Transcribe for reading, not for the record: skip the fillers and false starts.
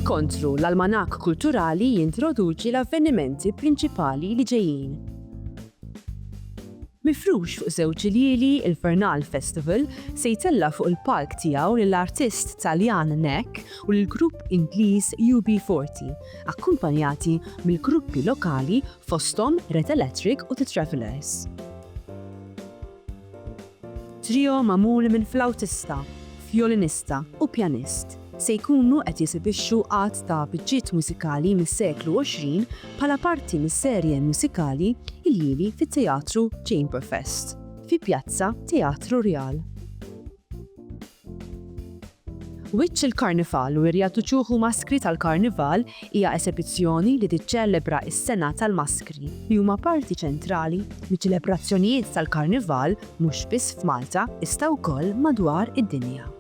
Inkontru l-Almanakk Kulturali jintroduċi l-avvenimenti prinċipali li ġejjin. Mifrux fuq żewġ ilieli, il-Fernal Festival se jtella fuq il-palk tiegħu lill-artist Taljan Nek u lill-grupp Ingliż UB40, akkumpanjati mill-gruppi lokali fosthom Red Electric u The Travellers. Trio magħmul minn flawtista, vjolinista u pjanist se jkunu qed jesibixxu għadd ta' biċċiet mużikali mis-seklu 20 bħala parti mis-serje mużikali Il-Lili fit-Teatru Chamberfest fi Pjazza Teatru Real. Wiċċ il-Karnival u r-Rjatu ċuħu Maskri tal-Karnival hija esibizzjoni li tiċċelebra s-Sena tal-Maskri li huma parti ċentrali miċ-ċelebrazzjonijiet tal-Karnival mhux biss f'Malta iżda wkoll madwar id-dinja.